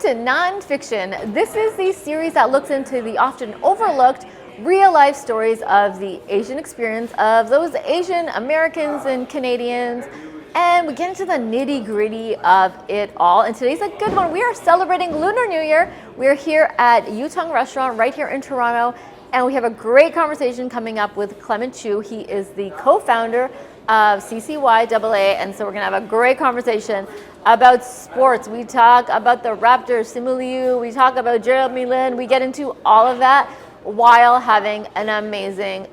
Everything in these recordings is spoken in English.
to NAAN Fiction. This is the series that looks into the often overlooked real-life stories of the Asian experience of those Asian Americans and Canadians. And we get into the nitty-gritty of it all. And today's a good one. We are celebrating Lunar New Year. We're here at Yutong Restaurant right here in Toronto. And we have a great conversation coming up with Clement Chu. He is the co-founder of CCYAA. And so we're going to have a great conversation about sports. We talk about the Raptors, Simu Liu. We talk about Jeremy Lin. We get into all of that while having an amazing,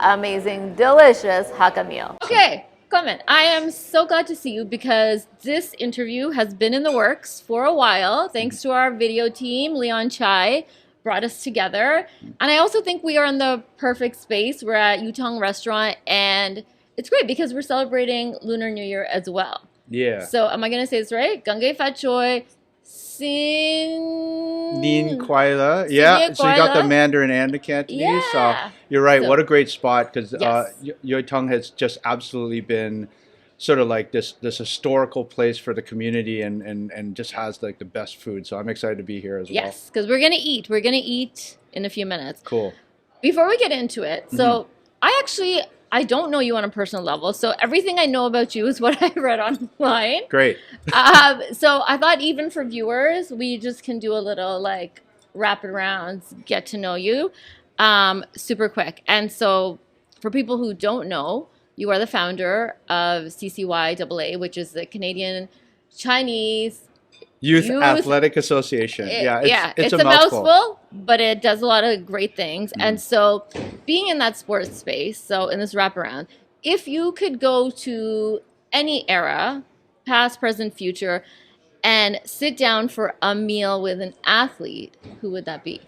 delicious Hakka meal. Okay, Clement, I am so glad to see you because this interview has been in the works for a while. Thanks to our video team, Leon Chai brought us together. And I also think we are in the perfect space. We're at Yutong Restaurant, and it's great because we're celebrating Lunar New Year as well. Yeah. So am I going to say this right? Gange Fat Choi, Sin... Nin Kwai La. Yeah, so you got the Mandarin and the Cantonese. Yeah. So you're right. What a great spot, because Yes. Yutong has just absolutely been sort of like this historical place for the community, and just has like the best food. So I'm excited to be here as well. Yes, because we're going to eat. We're going to eat in a few minutes. Cool. Before we get into it, so I don't know you on a personal level, so everything I know about you is what I read online. Great. So I thought even for viewers, we just can do a little like rapid rounds, get to know you super quick. And so for people who don't know, you are the founder of CCYAA, which is the Canadian Chinese Youth Athletic Association. It's a mouthful, but it does a lot of great things. And so being in that sports space, so in this wraparound, if you could go to any era, past, present, future, and sit down for a meal with an athlete, who would that be?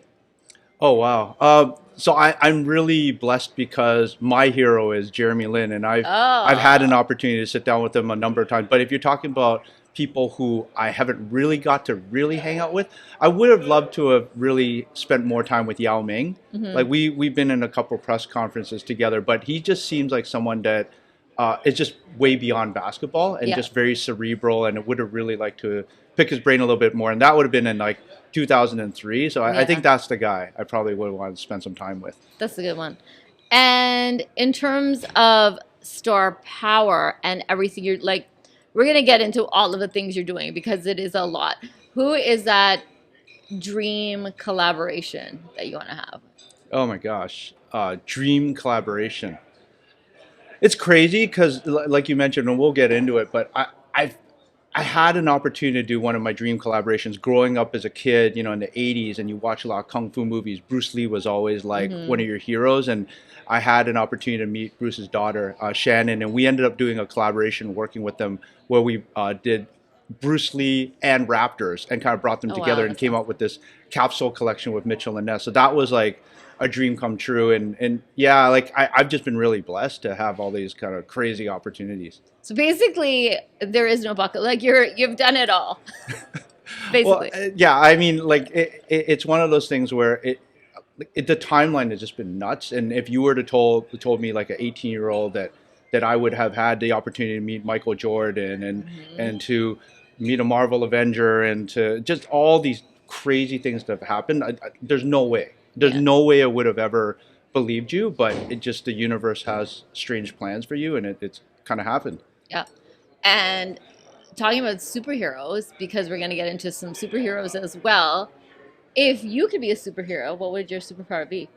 Oh, wow. So I'm really blessed because my hero is Jeremy Lin, and I've had an opportunity to sit down with him a number of times. But if you're talking about people who I haven't really got to really hang out with, I would have loved to have really spent more time with Yao Ming. Like we've been in a couple press conferences together, but he just seems like someone that is just way beyond basketball and just very cerebral, and I would have really liked to pick his brain a little bit more. And that would have been in like 2003. So I think that's the guy I probably would have wanted to spend some time with. That's a good one. And in terms of star power and everything, you're like, we're going to get into all of the things you're doing because it is a lot. Who is that dream collaboration that you want to have? Oh my gosh. Dream collaboration. It's crazy because, like you mentioned, and we'll get into it, but I had an opportunity to do one of my dream collaborations growing up as a kid, in the 80s, and you watch a lot of Kung Fu movies. Bruce Lee was always like one of your heroes, and I had an opportunity to meet Bruce's daughter, Shannon, and we ended up doing a collaboration working with them where we did Bruce Lee and Raptors and kind of brought them together and came out with this capsule collection with Mitchell and Ness. So that was like a dream come true. And yeah, like I've just been really blessed to have all these kind of crazy opportunities. So basically, there is no bucket. Like you've done it all. Basically. Well, yeah, I mean, like it's one of those things where the timeline has just been nuts. And if you were to told me like an 18-year-old that I would have had the opportunity to meet Michael Jordan and to meet a Marvel Avenger and to just all these crazy things that have happened, there's no way. There's no way I would have ever believed you, but it just, the universe has strange plans for you, and it's kind of happened. Yeah. And talking about superheroes, because we're going to get into some superheroes as well, if you could be a superhero, what would your superpower be?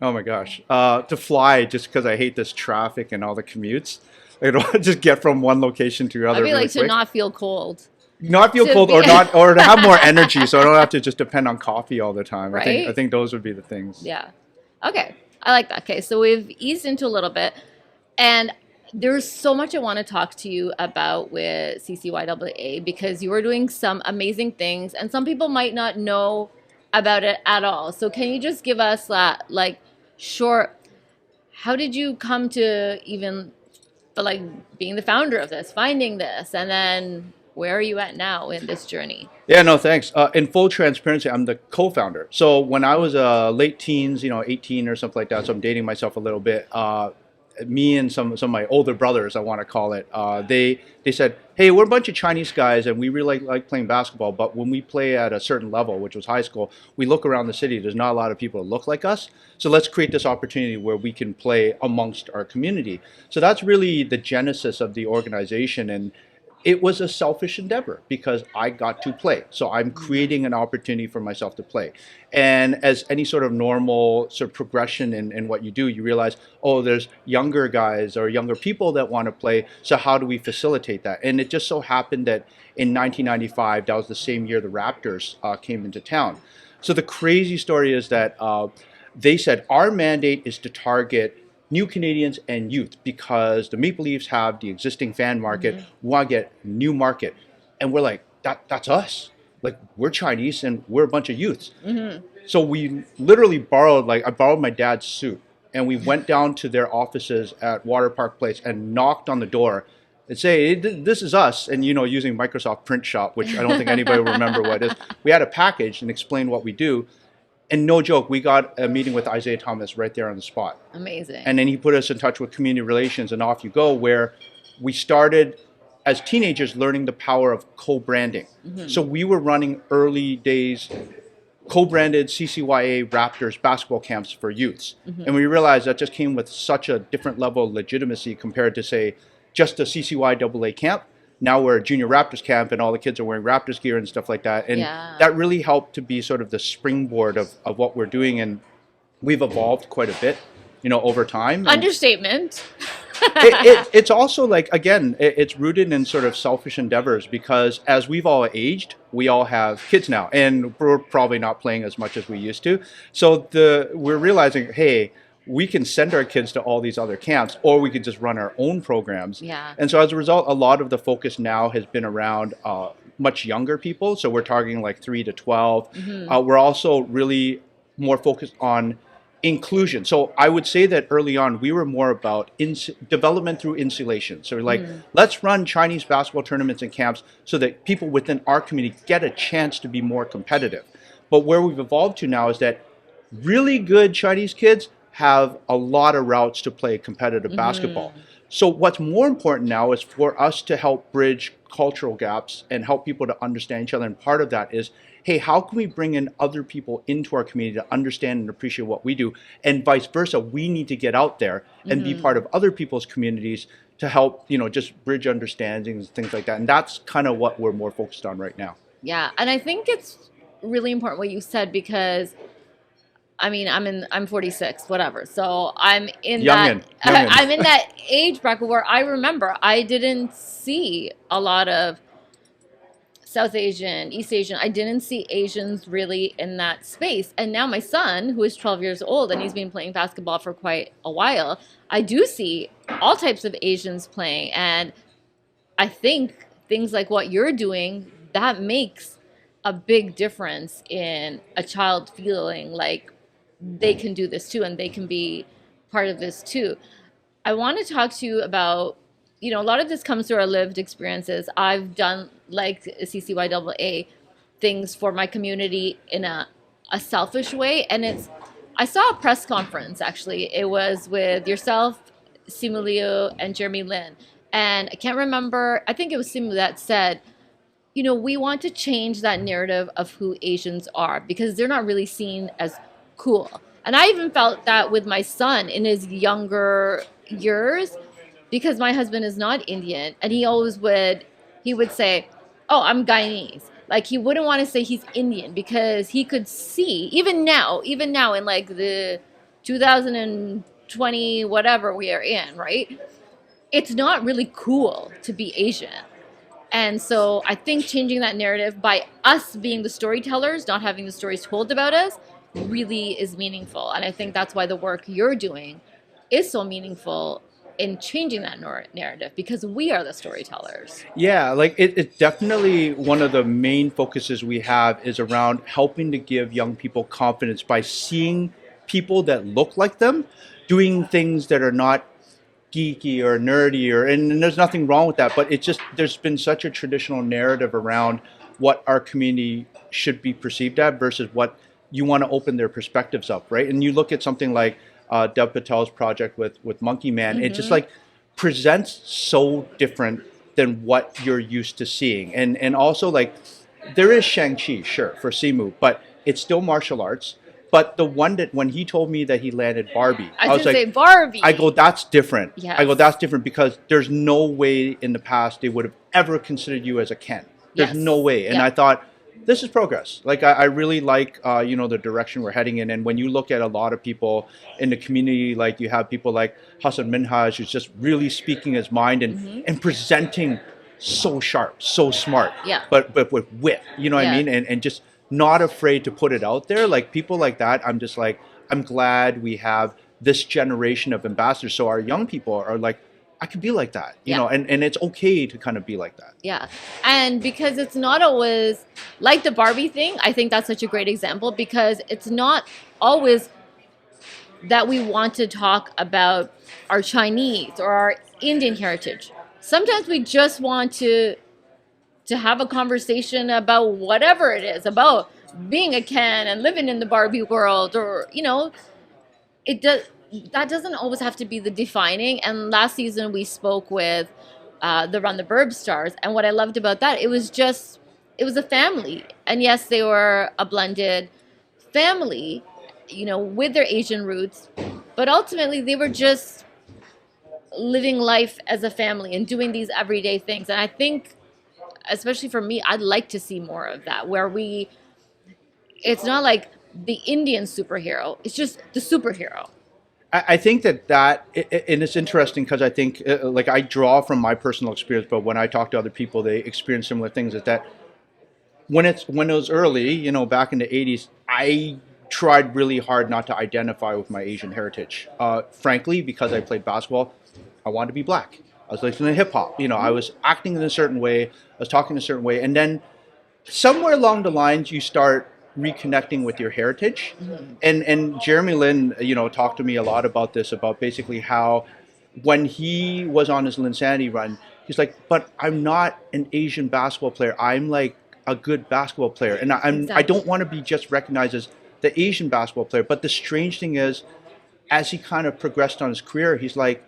Oh my gosh. To fly, just because I hate this traffic and all the commutes. I don't just get from one location to other. I'd be like to not feel cold. Not feel cold, or to have more energy, so I don't have to just depend on coffee all the time. Right? I think those would be the things. Yeah. Okay. I like that. Okay, so we've eased into a little bit, and there's so much I want to talk to you about with CCYAA because you are doing some amazing things, and some people might not know about it at all. So can you just give us that, like, short, how did you come to even, like, being the founder of this, finding this, and then where are you at now in this journey? Yeah, no, thanks. In full transparency, I'm the co-founder. So when I was late teens, 18 or something like that, so I'm dating myself a little bit, me and some of my older brothers, I want to call it, they said, hey, we're a bunch of Chinese guys and we really like playing basketball, but when we play at a certain level, which was high school, we look around the city, there's not a lot of people that look like us. So let's create this opportunity where we can play amongst our community. So that's really the genesis of the organization. And it was a selfish endeavor because I got to play. So I'm creating an opportunity for myself to play. And as any sort of normal sort of progression in what you do, you realize, oh, there's younger guys or younger people that want to play. So how do we facilitate that? And it just so happened that in 1995, that was the same year the Raptors came into town. So the crazy story is that they said our mandate is to target new Canadians and youth because the Maple Leafs have the existing fan market. We want to get new market. And we're like, that's us. Like, we're Chinese and we're a bunch of youths. So we literally borrowed, I borrowed my dad's suit and we went down to their offices at Water Park Place and knocked on the door and say, hey, this is us. And, using Microsoft Print Shop, which I don't think anybody will remember what it is. We had a package and explained what we do. And no joke, we got a meeting with Isaiah Thomas right there on the spot. Amazing. And then he put us in touch with community relations and off you go, where we started as teenagers learning the power of co-branding. So we were running early days co-branded CCYAA Raptors basketball camps for youths. And we realized that just came with such a different level of legitimacy compared to, say, just a CCYAA camp. Now we're a junior Raptors camp and all the kids are wearing Raptors gear and stuff like that. And that really helped to be sort of the springboard of what we're doing. And we've evolved quite a bit, over time. Understatement. It's also it's rooted in sort of selfish endeavors because as we've all aged, we all have kids now and we're probably not playing as much as we used to. So we're realizing, hey, we can send our kids to all these other camps or we could just run our own programs. And so as a result, a lot of the focus now has been around much younger people. So we're targeting 3 to 12. We're also really more focused on inclusion. So I would say that early on, we were more about development through insulation. So let's run Chinese basketball tournaments and camps so that people within our community get a chance to be more competitive. But where we've evolved to now is that really good Chinese kids have a lot of routes to play competitive basketball. So what's more important now is for us to help bridge cultural gaps and help people to understand each other. And part of that is, hey, how can we bring in other people into our community to understand and appreciate what we do? And vice versa, we need to get out there and be part of other people's communities to help, just bridge understandings, things like that. And that's kind of what we're more focused on right now. Yeah, and I think it's really important what you said because I'm 46, whatever. So I'm in Youngin. I'm in that age bracket where I remember I didn't see a lot of South Asian, East Asian. I didn't see Asians really in that space. And now my son, who is 12 years old and he's been playing basketball for quite a while, I do see all types of Asians playing. And I think things like what you're doing, that makes a big difference in a child feeling like they can do this too and they can be part of this too. I want to talk to you about, a lot of this comes through our lived experiences. I've done CCYAA things for my community in a selfish way. And I saw a press conference, actually. It was with yourself, Simu Liu, and Jeremy Lin. And I can't remember, I think it was Simu that said, we want to change that narrative of who Asians are because they're not really seen as cool. And I even felt that with my son in his younger years because my husband is not Indian and he would say, oh, I'm Guyanese. He wouldn't want to say he's Indian because he could see, even now in the 2020 whatever we are in, right? It's not really cool to be Asian. And so I think changing that narrative by us being the storytellers, not having the stories told about us, really is meaningful. And I think that's why the work you're doing is so meaningful in changing that narrative because we are the storytellers. Yeah, it's definitely one of the main focuses we have is around helping to give young people confidence by seeing people that look like them doing things that are not geeky or nerdy and there's nothing wrong with that, but it's just there's been such a traditional narrative around what our community should be perceived at versus what you want to open their perspectives up, right? And you look at something like Dev Patel's project with Monkey Man. It just like presents so different than what you're used to seeing. And also like there is Shang-Chi, sure, for Simu, but it's still martial arts. But the one that when he told me that he landed Barbie, I was didn't say like, Barbie. I go, that's different. Yes. I go, that's different because there's no way in the past they would have ever considered you as a Ken. There's Yes. no way. And Yeah. I thought, this is progress. Like I really like the direction we're heading in. And when you look at a lot of people in the community, like you have people like Hassan Minhaj, who's just really speaking his mind and presenting so sharp, so smart, Yeah. but with wit. You know what I Yeah. mean? And just not afraid to put it out there. Like people like that, I'm just like, I'm glad we have this generation of ambassadors. So our young people are like, I could be like that, you Yeah. know, and it's okay to kind of be like that. Yeah. And because it's not always like the Barbie thing, I think that's such a great example because it's not always that we want to talk about our Chinese or our Indian heritage. Sometimes we just want to have a conversation about whatever it is, about being a Ken and living in the Barbie world, or that doesn't always have to be the defining. And last season we spoke with the Run the Burb stars, and what I loved about that, it was a family, and yes, they were a blended family, with their Asian roots, but ultimately they were just living life as a family and doing these everyday things. And I think, especially for me, I'd like to see more of that, where it's not like the Indian superhero, it's just the superhero. I think that and it's interesting because I think like I draw from my personal experience, but when I talk to other people, they experience similar things. Is that when it was early, back in the 80s, I tried really hard not to identify with my Asian heritage. Frankly, because I played basketball, I wanted to be black. I was listening to hip hop. I was acting in a certain way. I was talking a certain way. And then somewhere along the lines, you start reconnecting with your heritage. And Jeremy Lin, talked to me a lot about this, about basically how when he was on his Linsanity run, he's like, but I'm not an Asian basketball player. I'm like a good basketball player. And I don't want to be just recognized as the Asian basketball player. But the strange thing is, as he kind of progressed on his career, he's like,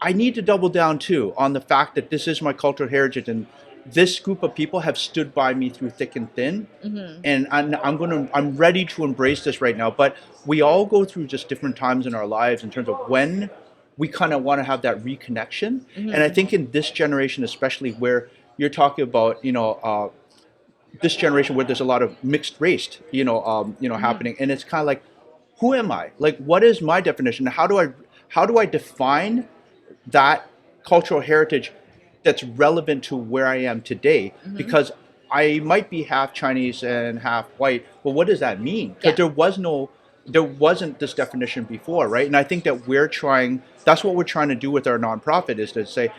I need to double down too on the fact that this is my cultural heritage, and this group of people have stood by me through thick and thin, and I'm ready to embrace this right now. But we all go through just different times in our lives in terms of when we kind of want to have that reconnection. And I think in this generation, especially where you're talking about, this generation where there's a lot of mixed race, happening, and it's kind of like, who am I? Like, what is my definition? How do I define that cultural heritage that's relevant to where I am today? Because I might be half Chinese and half white, but what does that mean? Because there wasn't this definition before, right? And I think that that's what we're trying to do with our nonprofit, is to say,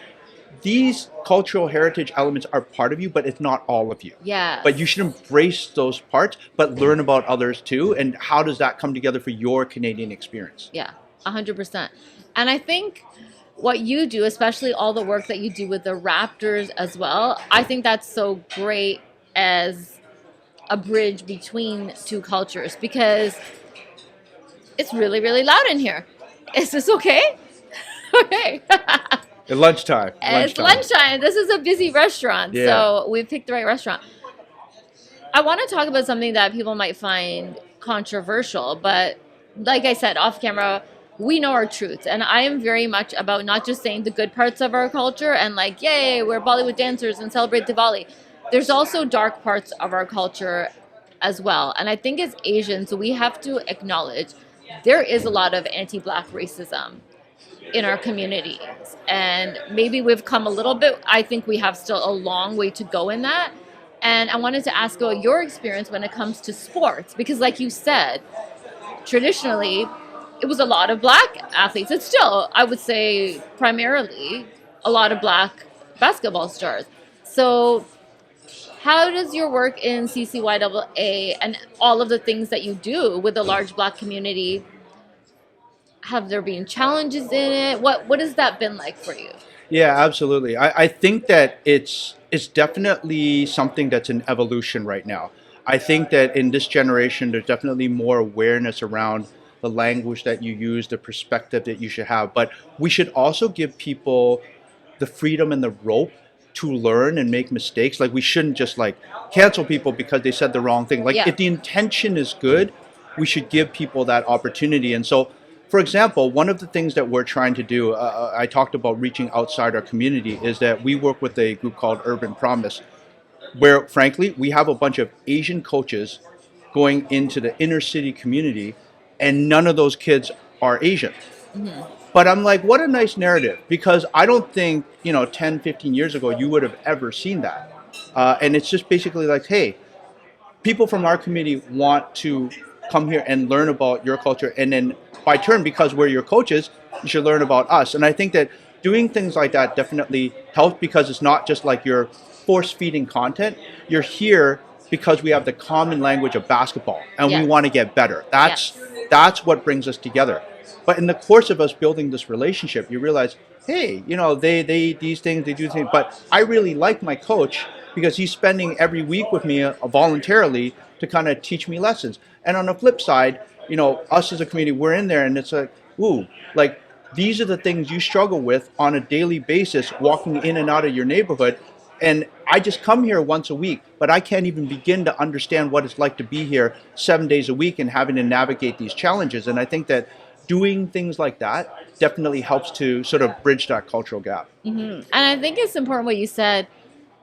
these cultural heritage elements are part of you, but it's not all of you. Yeah. But you should embrace those parts, but learn about others too. And how does that come together for your Canadian experience? Yeah, 100%. And I think what you do, especially all the work that you do with the Raptors as well, I think that's so great as a bridge between two cultures, because it's really, really loud in here. Is this okay? Okay. At lunchtime. It's lunchtime. This is a busy restaurant, so we picked the right restaurant. I want to talk about something that people might find controversial, but like I said, off camera, we know our truths. And I am very much about not just saying the good parts of our culture and like, yay, we're Bollywood dancers and celebrate Diwali. There's also dark parts of our culture as well. And I think as Asians, we have to acknowledge there is a lot of anti-Black racism in our communities. And maybe we've come a little bit. I think we have still a long way to go in that. And I wanted to ask about your experience when it comes to sports, because like you said, traditionally, it was a lot of Black athletes. It's still, I would say, primarily a lot of Black basketball stars. So how does your work in CCYAA and all of the things that you do with the large Black community, have there been challenges in it? What has that been like for you? Yeah, absolutely. I think that it's definitely something that's in evolution right now. I think that in this generation, there's definitely more awareness around the language that you use, the perspective that you should have. But we should also give people the freedom and the rope to learn and make mistakes. Like we shouldn't just like cancel people because they said the wrong thing. Like Yeah. if the intention is good, we should give people that opportunity. And so, for example, one of the things that we're trying to do, I talked about reaching outside our community, is that we work with a group called Urban Promise, where frankly, we have a bunch of Asian coaches going into the inner city community, and none of those kids are Asian. But I'm like, what a nice narrative, because I don't think, 10, 15 years ago, you would have ever seen that. And it's just basically like, hey, people from our community want to come here and learn about your culture. And then by turn, because we're your coaches, you should learn about us. And I think that doing things like that definitely helps, because it's not just like you're force feeding content. You're here because we have the common language of basketball and we want to get better. That's what brings us together. But in the course of us building this relationship, you realize, hey, they eat these things, they do things, but I really like my coach because he's spending every week with me voluntarily to kind of teach me lessons. And on the flip side, us as a community, we're in there and it's like, ooh, like these are the things you struggle with on a daily basis, walking in and out of your neighborhood. And I just come here once a week, but I can't even begin to understand what it's like to be here 7 days a week and having to navigate these challenges. And I think that doing things like that definitely helps to sort of bridge that cultural gap. And I think it's important what you said,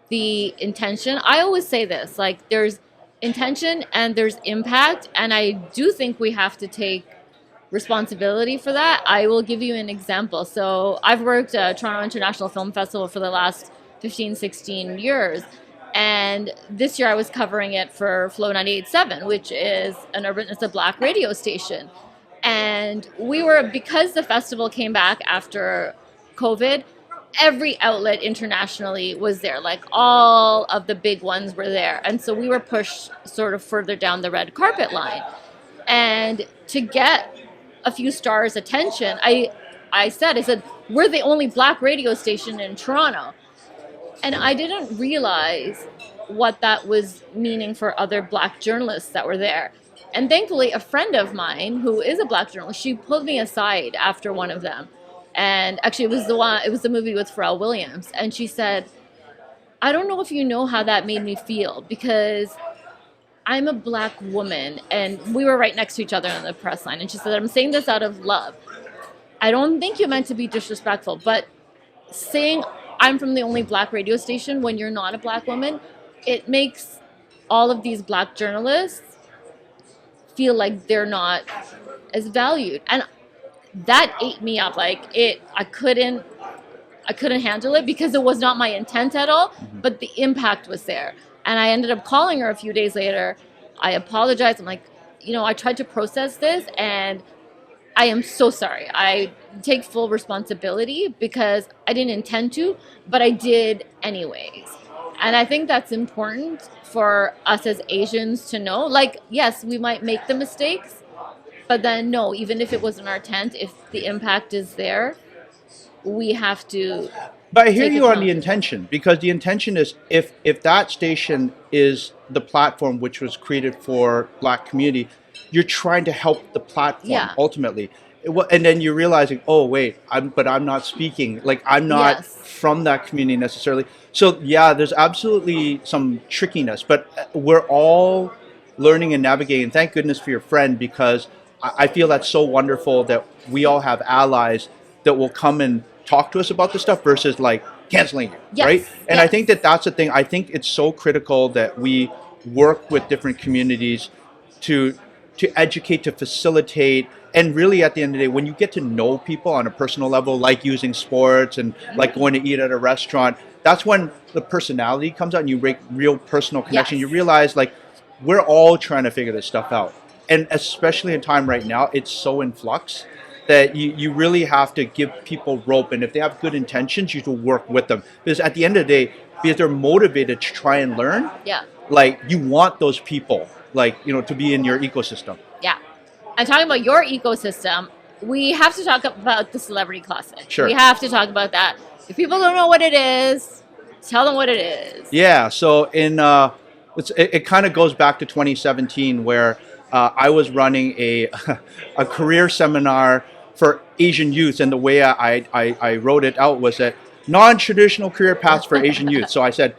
the intention. I always say this, like there's intention and there's impact. And I do think we have to take responsibility for that. I will give you an example. So I've worked at Toronto International Film Festival for the last 15, 16 years. And this year I was covering it for Flow 98.7, which is it's a Black radio station. And because the festival came back after COVID, every outlet internationally was there. Like all of the big ones were there. And so we were pushed sort of further down the red carpet line. And to get a few stars' attention, I said, we're the only Black radio station in Toronto. And I didn't realize what that was meaning for other Black journalists that were there. And thankfully, a friend of mine who is a Black journalist, she pulled me aside after one of them. And actually, it was the movie with Pharrell Williams. And she said, I don't know if you know how that made me feel, because I'm a Black woman. And we were right next to each other on the press line. And she said, I'm saying this out of love. I don't think you meant to be disrespectful, but saying I'm from the only Black radio station when you're not a Black woman, it makes all of these Black journalists feel like they're not as valued. And that ate me up. Like I couldn't handle it, because it was not my intent at all, but the impact was there. And I ended up calling her a few days later. I apologized. I'm like, I tried to process this and I am so sorry. I take full responsibility because I didn't intend to, but I did anyways. And I think that's important for us as Asians to know. Like, yes, we might make the mistakes, but then no, even if it wasn't our intent, if the impact is there, we have to. But I hear you on the intention, because the intention is if that station is the platform which was created for Black community, you're trying to help the platform ultimately. And then you're realizing, oh, wait, I'm not speaking. Like, I'm not from that community necessarily. So, yeah, there's absolutely some trickiness. But we're all learning and navigating. Thank goodness for your friend, because I feel that's so wonderful that we all have allies that will come and talk to us about this stuff versus, like, canceling you, right? And I think that's the thing. I think it's so critical that we work with different communities to educate, to facilitate. And really, at the end of the day, when you get to know people on a personal level, like using sports and like going to eat at a restaurant, that's when the personality comes out and you make real personal connection. You realize, like, we're all trying to figure this stuff out. And especially in time right now, it's so in flux that you really have to give people rope. And if they have good intentions, you should work with them. Because at the end of the day, because they're motivated to try and learn, like, you want those people, like, to be in your ecosystem. Yeah. And talking about your ecosystem, we have to talk about the Celebrity Classic. Sure. We have to talk about that. If people don't know what it is, tell them what it is. Yeah. So it kind of goes back to 2017, where I was running a a career seminar for Asian youth, and the way I wrote it out was that non-traditional career paths for Asian youth. So I said,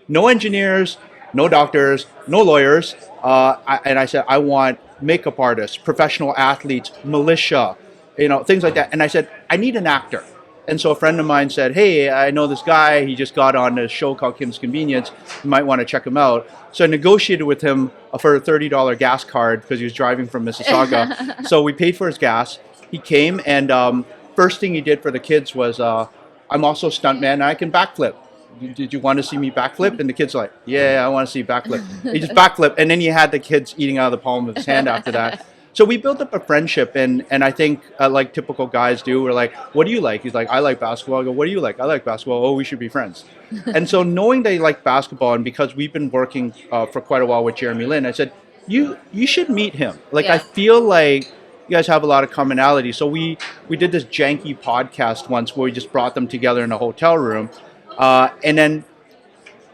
no engineers, no doctors, no lawyers, and I said I want makeup artists, professional athletes, militia, things like that. And I said I need an actor. And so a friend of mine said, hey, I know this guy. He just got on a show called Kim's Convenience. You might want to check him out. So I negotiated with him for a $30 gas card because he was driving from Mississauga. So we paid for his gas. He came, and first thing he did for the kids was, I'm also a stuntman, and I can backflip. Did you want to see me backflip? And the kids were like, yeah, I want to see backflip. He just backflipped, and then he had the kids eating out of the palm of his hand after that. So we built up a friendship, and I think like typical guys do, we're like, what do you like? He's like, I like basketball. I go, what do you like? I like basketball. Oh, we should be friends. And so knowing they like basketball, and because we've been working for quite a while with Jeremy Lin, I said, you should meet him. Like, I feel like you guys have a lot of commonality. So we did this janky podcast once where we just brought them together in a hotel room. And then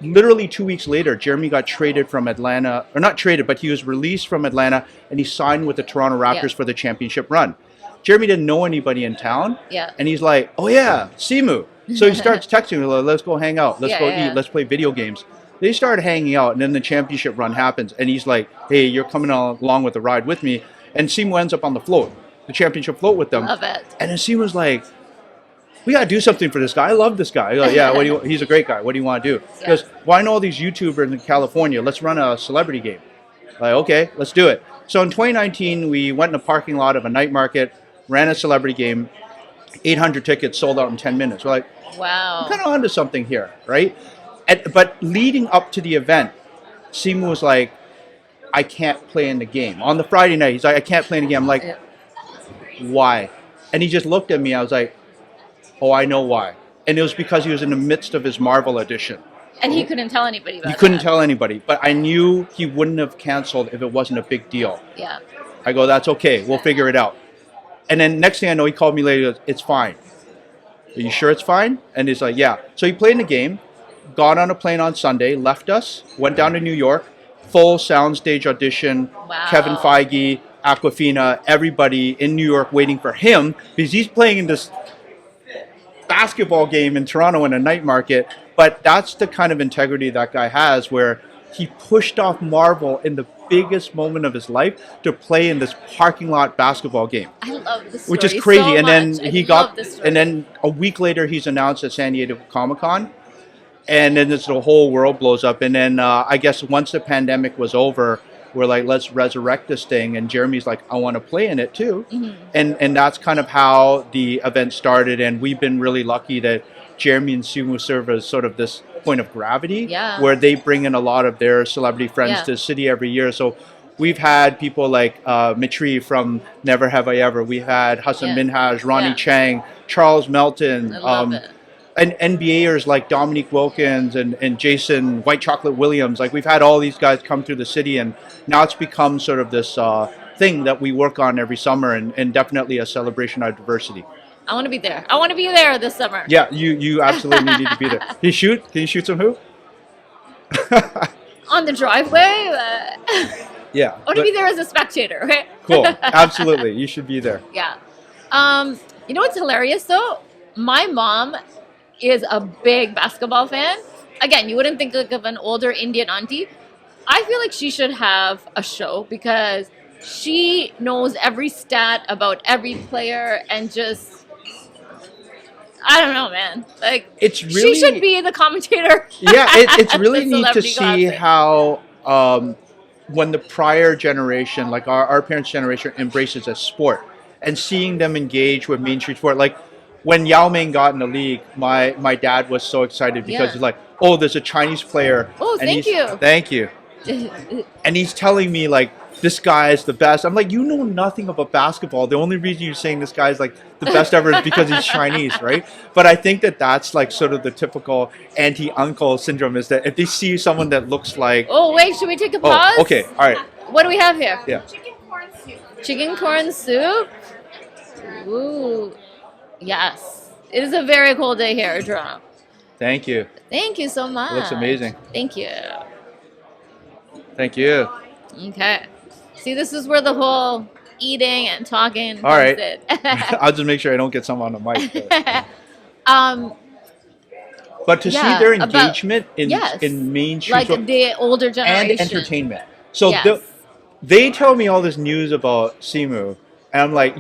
literally 2 weeks later, Jeremy got traded from Atlanta, or not traded, but he was released from Atlanta, and he signed with the Toronto Raptors for the championship run. Jeremy didn't know anybody in town, and he's like, oh yeah, Simu. So he starts texting me, let's go hang out, let's go eat, let's play video games. They started hanging out, and then the championship run happens, and he's like, hey, you're coming along with the ride with me. And Simu ends up on the float, the championship float with them. Love it. And then Simu's like, we got to do something for this guy. I love this guy. Like, yeah, he's a great guy. What do you want to do? He goes, well, I know all these YouTubers in California. Let's run a celebrity game. Like, okay, let's do it. So in 2019, we went in a parking lot of a night market, ran a celebrity game, 800 tickets sold out in 10 minutes. We're like, wow, we're kind of onto something here, right? But leading up to the event, Simu was like, I can't play in the game. On the Friday night, he's like, I can't play in the game. I'm like, why? And he just looked at me. I was like, oh, I know why. And it was because he was in the midst of his Marvel edition. And he couldn't tell anybody about it. He couldn't tell anybody. But I knew he wouldn't have canceled if it wasn't a big deal. Yeah. I go, that's okay. We'll figure it out. And then next thing I know, he called me later. He goes, it's fine. Are you sure it's fine? And he's like, yeah. So he played in the game, got on a plane on Sunday, left us, went down to New York, full soundstage audition, Kevin Feige, Aquafina, everybody in New York waiting for him because he's playing in this basketball game in Toronto in a night market. But that's the kind of integrity that guy has, where he pushed off Marvel in the biggest moment of his life to play in this parking lot basketball game. I love this story, which is crazy. So and then much. And then a week later he's announced at San Diego Comic-Con. And then the whole world blows up. And then I guess once the pandemic was over, we're like, let's resurrect this thing. And Jeremy's like, I want to play in it too. Mm-hmm. And that's kind of how the event started. And we've been really lucky that Jeremy and Simu serve as sort of this point of gravity where they bring in a lot of their celebrity friends to the city every year. So we've had people like Mitri from Never Have I Ever. We had Hassan Minhaj, Ronnie Chang, Charles Melton. I love it. And NBAers like Dominique Wilkins and Jason White Chocolate Williams. Like, we've had all these guys come through the city, and now it's become sort of this thing that we work on every summer, and definitely a celebration of diversity. I want to be there. I want to be there this summer. Yeah, you absolutely need to be there. Can you shoot? Can you shoot some hoop? On the driveway? Yeah. I want to be there as a spectator, okay? Cool. Absolutely. You should be there. Yeah. You know what's hilarious, though? My mom is a big basketball fan. Again, you wouldn't think of an older Indian auntie. I feel like she should have a show because she knows every stat about every player and just, I don't know, man. Like, it's really, she should be the commentator. Yeah, it's really neat to see how when the prior generation, like our parents' generation, embraces a sport and seeing them engage with mainstream sport. Like, when Yao Ming got in the league, my dad was so excited because he's like, oh, there's a Chinese player. Oh, and thank you. And he's telling me, like, this guy is the best. I'm like, you know nothing about basketball. The only reason you're saying this guy is like the best ever is because he's Chinese, right? But I think that's like sort of the typical auntie-uncle syndrome, is that if they see someone that looks like... Oh, wait, should we take a pause? Oh, okay, all right. What do we have here? Yeah. Chicken corn soup. Chicken corn soup? Ooh. Yes. It is a very cold day here in Toronto. Thank you. Thank you so much. It looks amazing. Thank you. Thank you. Okay. See, this is where the whole eating and talking All comes right. in. I'll just make sure I don't get some on the mic. um, But to see yeah, their about engagement yes, in mainstream like the older and generation entertainment. So Yes. they tell me all this news about Simu, and I'm like,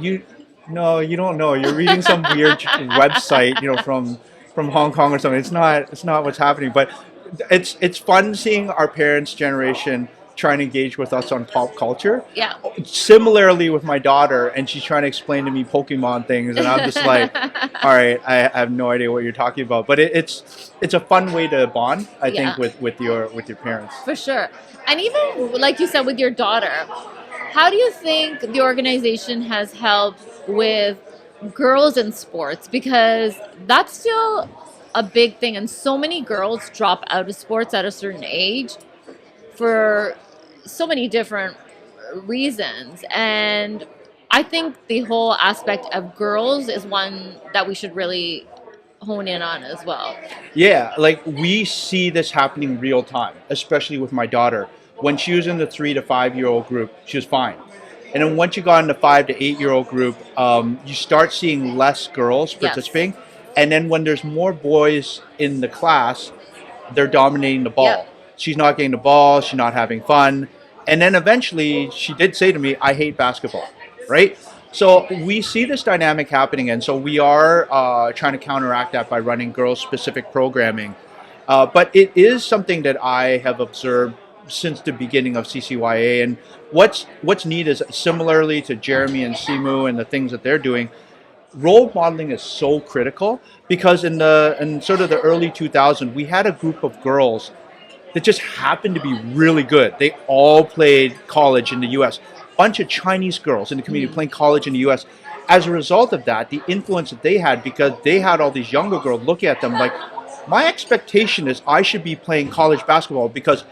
no, you don't know. You're reading some weird website, from Hong Kong or something. It's not what's happening. But it's fun seeing our parents' generation trying to engage with us on pop culture. Yeah. Similarly with my daughter, and she's trying to explain to me Pokemon things, and I'm just like, all right, I have no idea what you're talking about. But it's a fun way to bond, I think, with your parents. For sure. And even like you said with your daughter, how do you think the organization has helped with girls in sports? Because that's still a big thing, and so many girls drop out of sports at a certain age for so many different reasons. And I think the whole aspect of girls is one that we should really hone in on as well. Yeah, like we see this happening real time, especially with my daughter. When she was in the 3 to 5 year old group, she was fine. And then once you got in the 5 to 8 year old group, you start seeing less girls participating. Yes. And then when there's more boys in the class, they're dominating the ball. Yep. She's not getting the ball, she's not having fun. And then eventually she did say to me, I hate basketball, right? So we see this dynamic happening, and so we are trying to counteract that by running girls-specific programming. But it is something that I have observed since the beginning of CCYAA. And what's neat is, similarly to Jeremy and Simu and the things that they're doing, role modeling is so critical, because in sort of the early 2000s, we had a group of girls that just happened to be really good. They all played college in the U.S. Bunch of Chinese girls in the community playing college in the U.S. As a result of that, the influence that they had, because they had all these younger girls looking at them like, my expectation is I should be playing college basketball because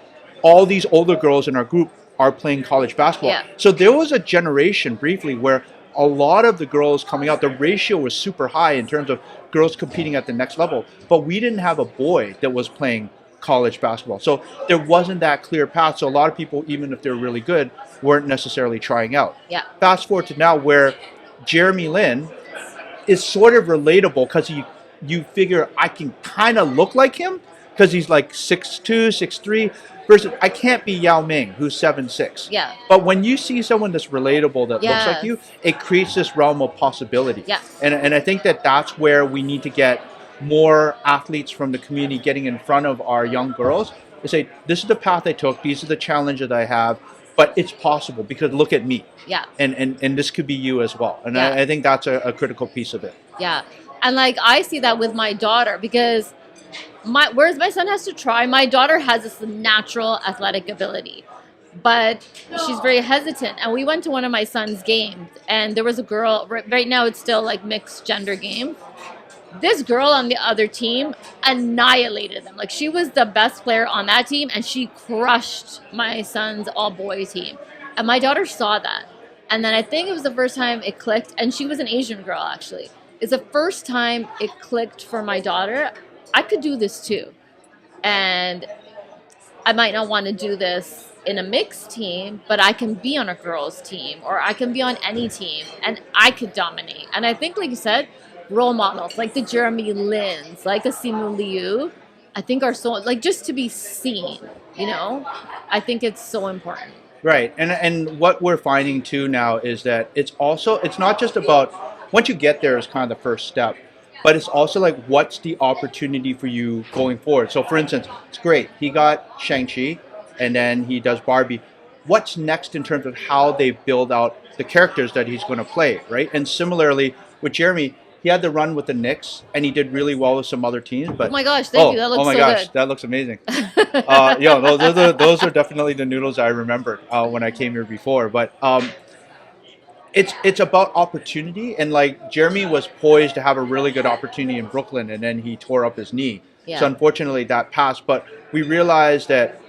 all these older girls in our group are playing college basketball. Yeah. So there was a generation briefly where a lot of the girls coming out, the ratio was super high in terms of girls competing at the next level. But we didn't have a boy that was playing college basketball. So there wasn't that clear path. So a lot of people, even if they're really good, weren't necessarily trying out. Yeah. Fast forward to now where Jeremy Lin is sort of relatable, because you figure I can kind of look like him because he's like 6'2", 6'3", versus I can't be Yao Ming, who's 7'6". Yeah. But when you see someone that's relatable, that looks Yes. like you, it creates this realm of possibility. Yeah. And I think that's where we need to get more athletes from the community getting in front of our young girls to say, this is the path I took, these are the challenges that I have, but it's possible because look at me. Yeah. And this could be you as well. And Yeah. I think that's a critical piece of it. Yeah. And like I see that with my daughter, because whereas my son has to try, my daughter has this natural athletic ability, but she's very hesitant. And we went to one of my son's games, and there was a girl, right now it's still like mixed gender game. This girl on the other team annihilated them. Like, she was the best player on that team, and she crushed my son's all-boy team. And my daughter saw that. And then I think it was the first time it clicked, and she was an Asian girl, actually. It's the first time it clicked for my daughter. I could do this too. And I might not want to do this in a mixed team, but I can be on a girls' team, or I can be on any team, and I could dominate. And I think, like you said, role models like the Jeremy Lins, like a Simu Liu, I think are so, like, just to be seen, I think it's so important. Right. And what we're finding too now is that it's not just about, once you get there is kind of the first step, but it's also like, what's the opportunity for you going forward? So for instance, it's great. He got Shang-Chi and then he does Barbie. What's next in terms of how they build out the characters that he's going to play, right? And similarly with Jeremy, he had the run with the Knicks, and he did really well with some other teams. But oh my gosh, thank you. That looks so good. Oh my gosh, that looks amazing. Those are definitely the noodles I remembered when I came here before. But it's about opportunity, and like Jeremy was poised to have a really good opportunity in Brooklyn, and then he tore up his knee. Yeah. So unfortunately, that passed. But we realized that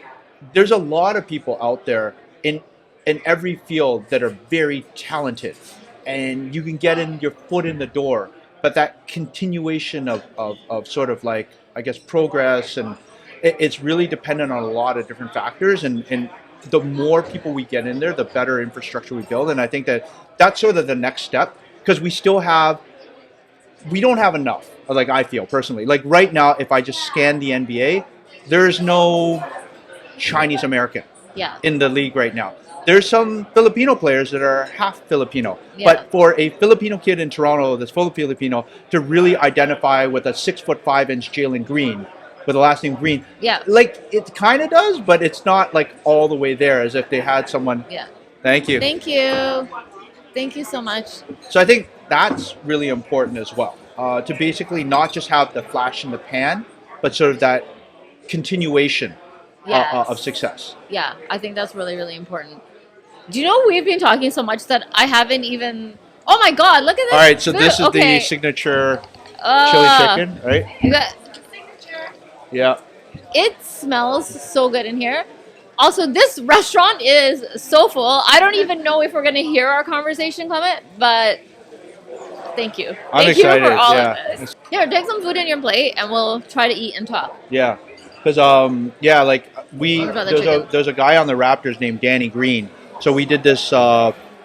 there's a lot of people out there in every field that are very talented, and you can get in your foot in the door. But that continuation of sort of like, I guess, progress, and it's really dependent on a lot of different factors. And the more people we get in there, the better infrastructure we build. And I think that that's sort of the next step, because we don't have enough. Like, I feel personally, like right now, if I just scan the NBA, there's no Chinese American Yeah. in the league right now. There's some Filipino players that are half Filipino, Yeah. but for a Filipino kid in Toronto that's fully Filipino to really identify with a 6'5" Jalen Green with the last name Green, Yeah. like it kind of does, but it's not like all the way there as if they had someone. Yeah. Thank you. Thank you. Thank you so much. So I think that's really important as well, to basically not just have the flash in the pan, but sort of that continuation Yes. of success. Yeah, I think that's really, really important. Do you know we've been talking so much that I haven't even... Oh my God, look at this. All right, so food. this is Okay. the signature chili chicken, right? You got, Yeah. it smells so good in here. Also, this restaurant is so full. I don't even know if we're going to hear our conversation, Clement, but thank you. I'm Thank you excited, for all yeah. of this. Here, take some food in your plate and we'll try to eat and talk. Yeah, because like What about the chicken? there's a guy on the Raptors named Danny Green. So we did this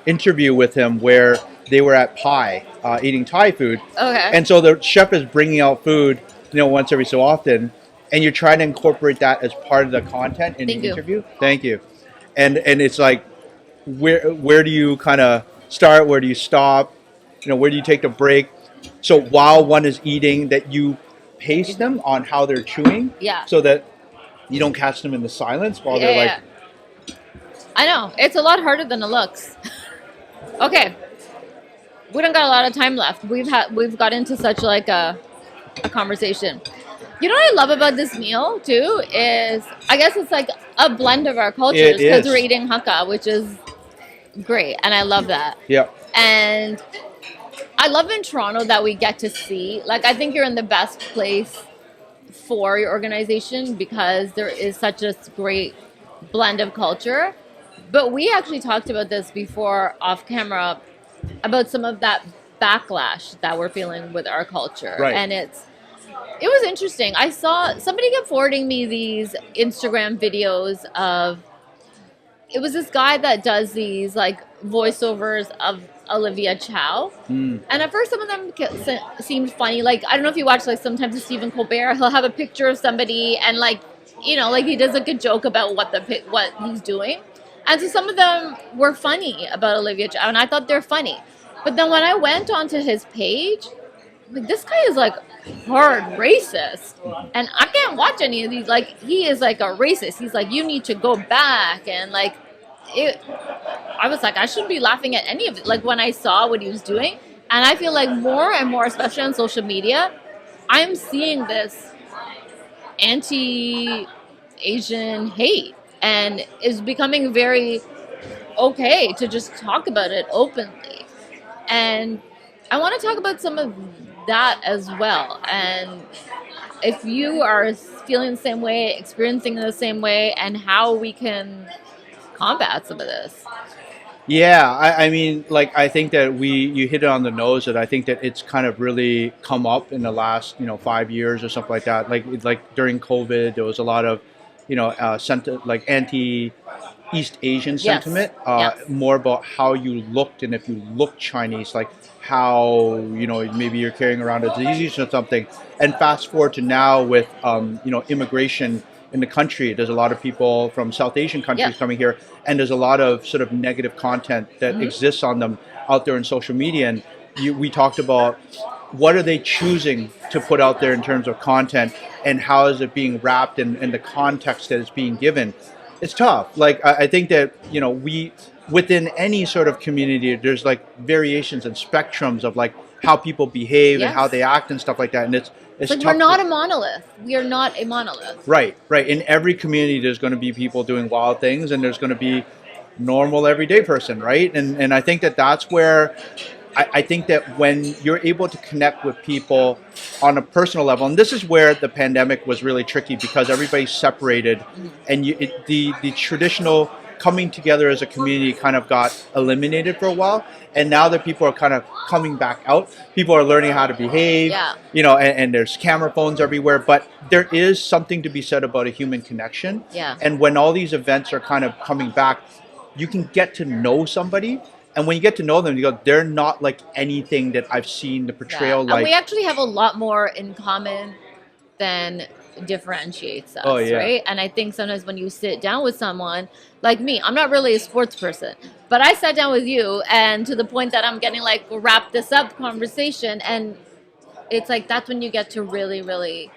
interview with him where they were at Pai eating Thai food, Okay. and so the chef is bringing out food, once every so often, and you're trying to incorporate that as part of the content in Thank the you. interview. Thank you. And it's like, where do you kind of start? Where do you stop? Where do you take the break? So while one is eating, that you pace them on how they're chewing, Yeah. so that you don't catch them in the silence while they're like. I know. It's a lot harder than it looks. Okay. We don't got a lot of time left. We've got into such like a conversation. You know what I love about this meal too is I guess it's like a blend of our cultures It because is. we're eating Hakka, which is great, and I love that. Yeah. And I love in Toronto that we get to see, like, I think you're in the best place for your organization because there is such a great blend of culture. But we actually talked about this before off camera about some of that backlash that we're feeling with our culture. Right. And it was interesting. I saw somebody kept forwarding me these Instagram videos of, it was this guy that does these like voiceovers of Olivia Chow. And at first some of them seemed funny. Like, I don't know if you watch, like, sometimes with Stephen Colbert, he'll have a picture of somebody and like, like he does like a joke about what he's doing. And so some of them were funny about Olivia Chow, and I thought they're funny. But then when I went onto his page, like, this guy is like hard racist, and I can't watch any of these. Like, he is like a racist. He's like, you need to go back, and like, I was like, I shouldn't be laughing at any of it. Like, when I saw what he was doing, and I feel like more and more, especially on social media, I'm seeing this anti-Asian hate. And is becoming very okay to just talk about it openly. And I want to talk about some of that as well. And if you are feeling the same way, experiencing it the same way, and how we can combat some of this. Yeah, I mean, like, I think that you hit it on the nose, that I think that it's kind of really come up in the last, 5 years or something like that. Like during COVID, there was a lot of, like anti-East Asian sentiment, Yes. more about how you looked, and if you look Chinese, like how, maybe you're carrying around a disease or something. And fast forward to now with, immigration in the country, there's a lot of people from South Asian countries coming here, and there's a lot of sort of negative content that exists on them out there in social media. And we talked about what are they choosing to put out there in terms of content, and how is it being wrapped in the context that it's being given. It's tough. Like, I think that, we, within any sort of community, there's like variations and spectrums of like how people behave and how they act and stuff like that. And it's Like, tough. we're not a monolith. We are not a monolith. Right. In every community, there's going to be people doing wild things, and there's going to be normal everyday person, right? And I think that that's where I think that when you're able to connect with people on a personal level, and this is where the pandemic was really tricky because everybody's separated, and the traditional coming together as a community kind of got eliminated for a while. And now that people are kind of coming back out, people are learning how to behave, and there's camera phones everywhere. But there is something to be said about a human connection. Yeah. And when all these events are kind of coming back, you can get to know somebody. And when you get to know them, you go, they're not like anything that I've seen the portrayal like. And we actually have a lot more in common than differentiates us, right? And I think sometimes when you sit down with someone like me, I'm not really a sports person, but I sat down with you, and to the point that I'm getting like, we'll wrap this up conversation, and it's like that's when you get to really, really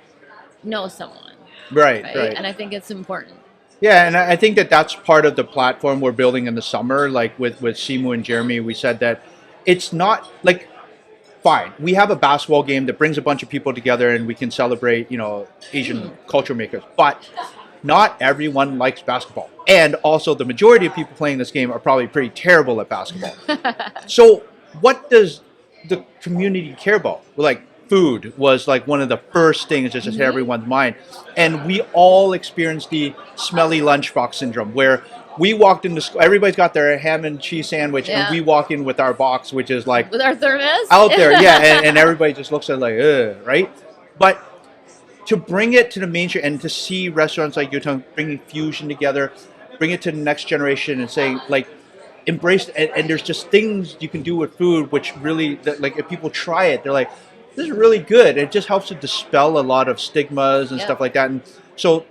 know someone, right? And I think it's important. Yeah, and I think that that's part of the platform we're building in the summer. Like with Simu and Jeremy, we said that it's not like, fine, we have a basketball game that brings a bunch of people together and we can celebrate, Asian culture makers. But not everyone likes basketball. And also the majority of people playing this game are probably pretty terrible at basketball. So what does the community care about? Like, food was like one of the first things that just hit everyone's mind. And we all experienced the smelly lunchbox syndrome, where we walked into school, everybody's got their ham and cheese sandwich, and we walk in with our box, which is like... with our thermos? Out there, and everybody just looks at it like, ugh, right? But to bring it to the mainstream and to see restaurants like Yutong bringing fusion together, bring it to the next generation and saying, like, embrace, and there's just things you can do with food, which really, like, if people try it, they're like, this is really good. It just helps to dispel a lot of stigmas and stuff like that. And so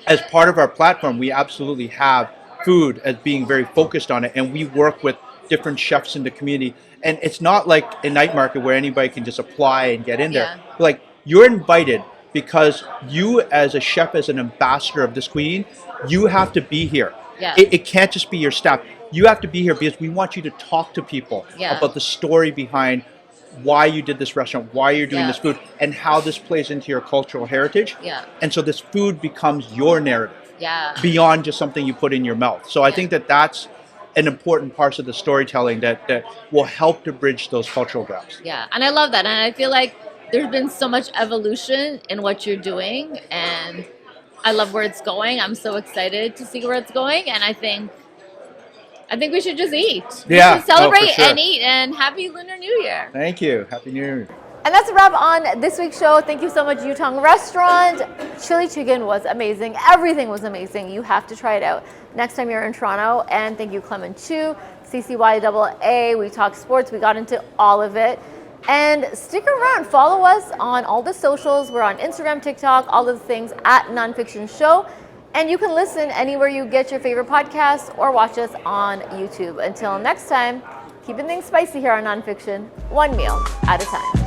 as part of our platform, we absolutely have food as being very focused on it, and we work with different chefs in the community. And it's not like a night market where anybody can just apply and get in there. Like, you're invited because you, as a chef, as an ambassador of this cuisine, you have to be here. It can't just be your staff. You have to be here because we want you to talk to people about the story behind why you did this restaurant, why you're doing this food, and how this plays into your cultural heritage. And so this food becomes your narrative beyond just something you put in your mouth. So I think that that's an important part of the storytelling that will help to bridge those cultural gaps. Yeah, and I love that. And I feel like there's been so much evolution in what you're doing, and I love where it's going. I'm so excited to see where it's going, and I think we should just eat. We should celebrate and eat, and happy Lunar New Year. Thank you. Happy New Year. And that's a wrap on this week's show. Thank you so much, Yutong Restaurant. Chili chicken was amazing. Everything was amazing. You have to try it out next time you're in Toronto. And thank you, Clement Chu, CCYAA. We talked sports. We got into all of it. And stick around. Follow us on all the socials. We're on Instagram, TikTok, all of the things at NAAN Fiction Show. And you can listen anywhere you get your favorite podcasts or watch us on YouTube. Until next time, keeping things spicy here on NAAN Fiction, one meal at a time.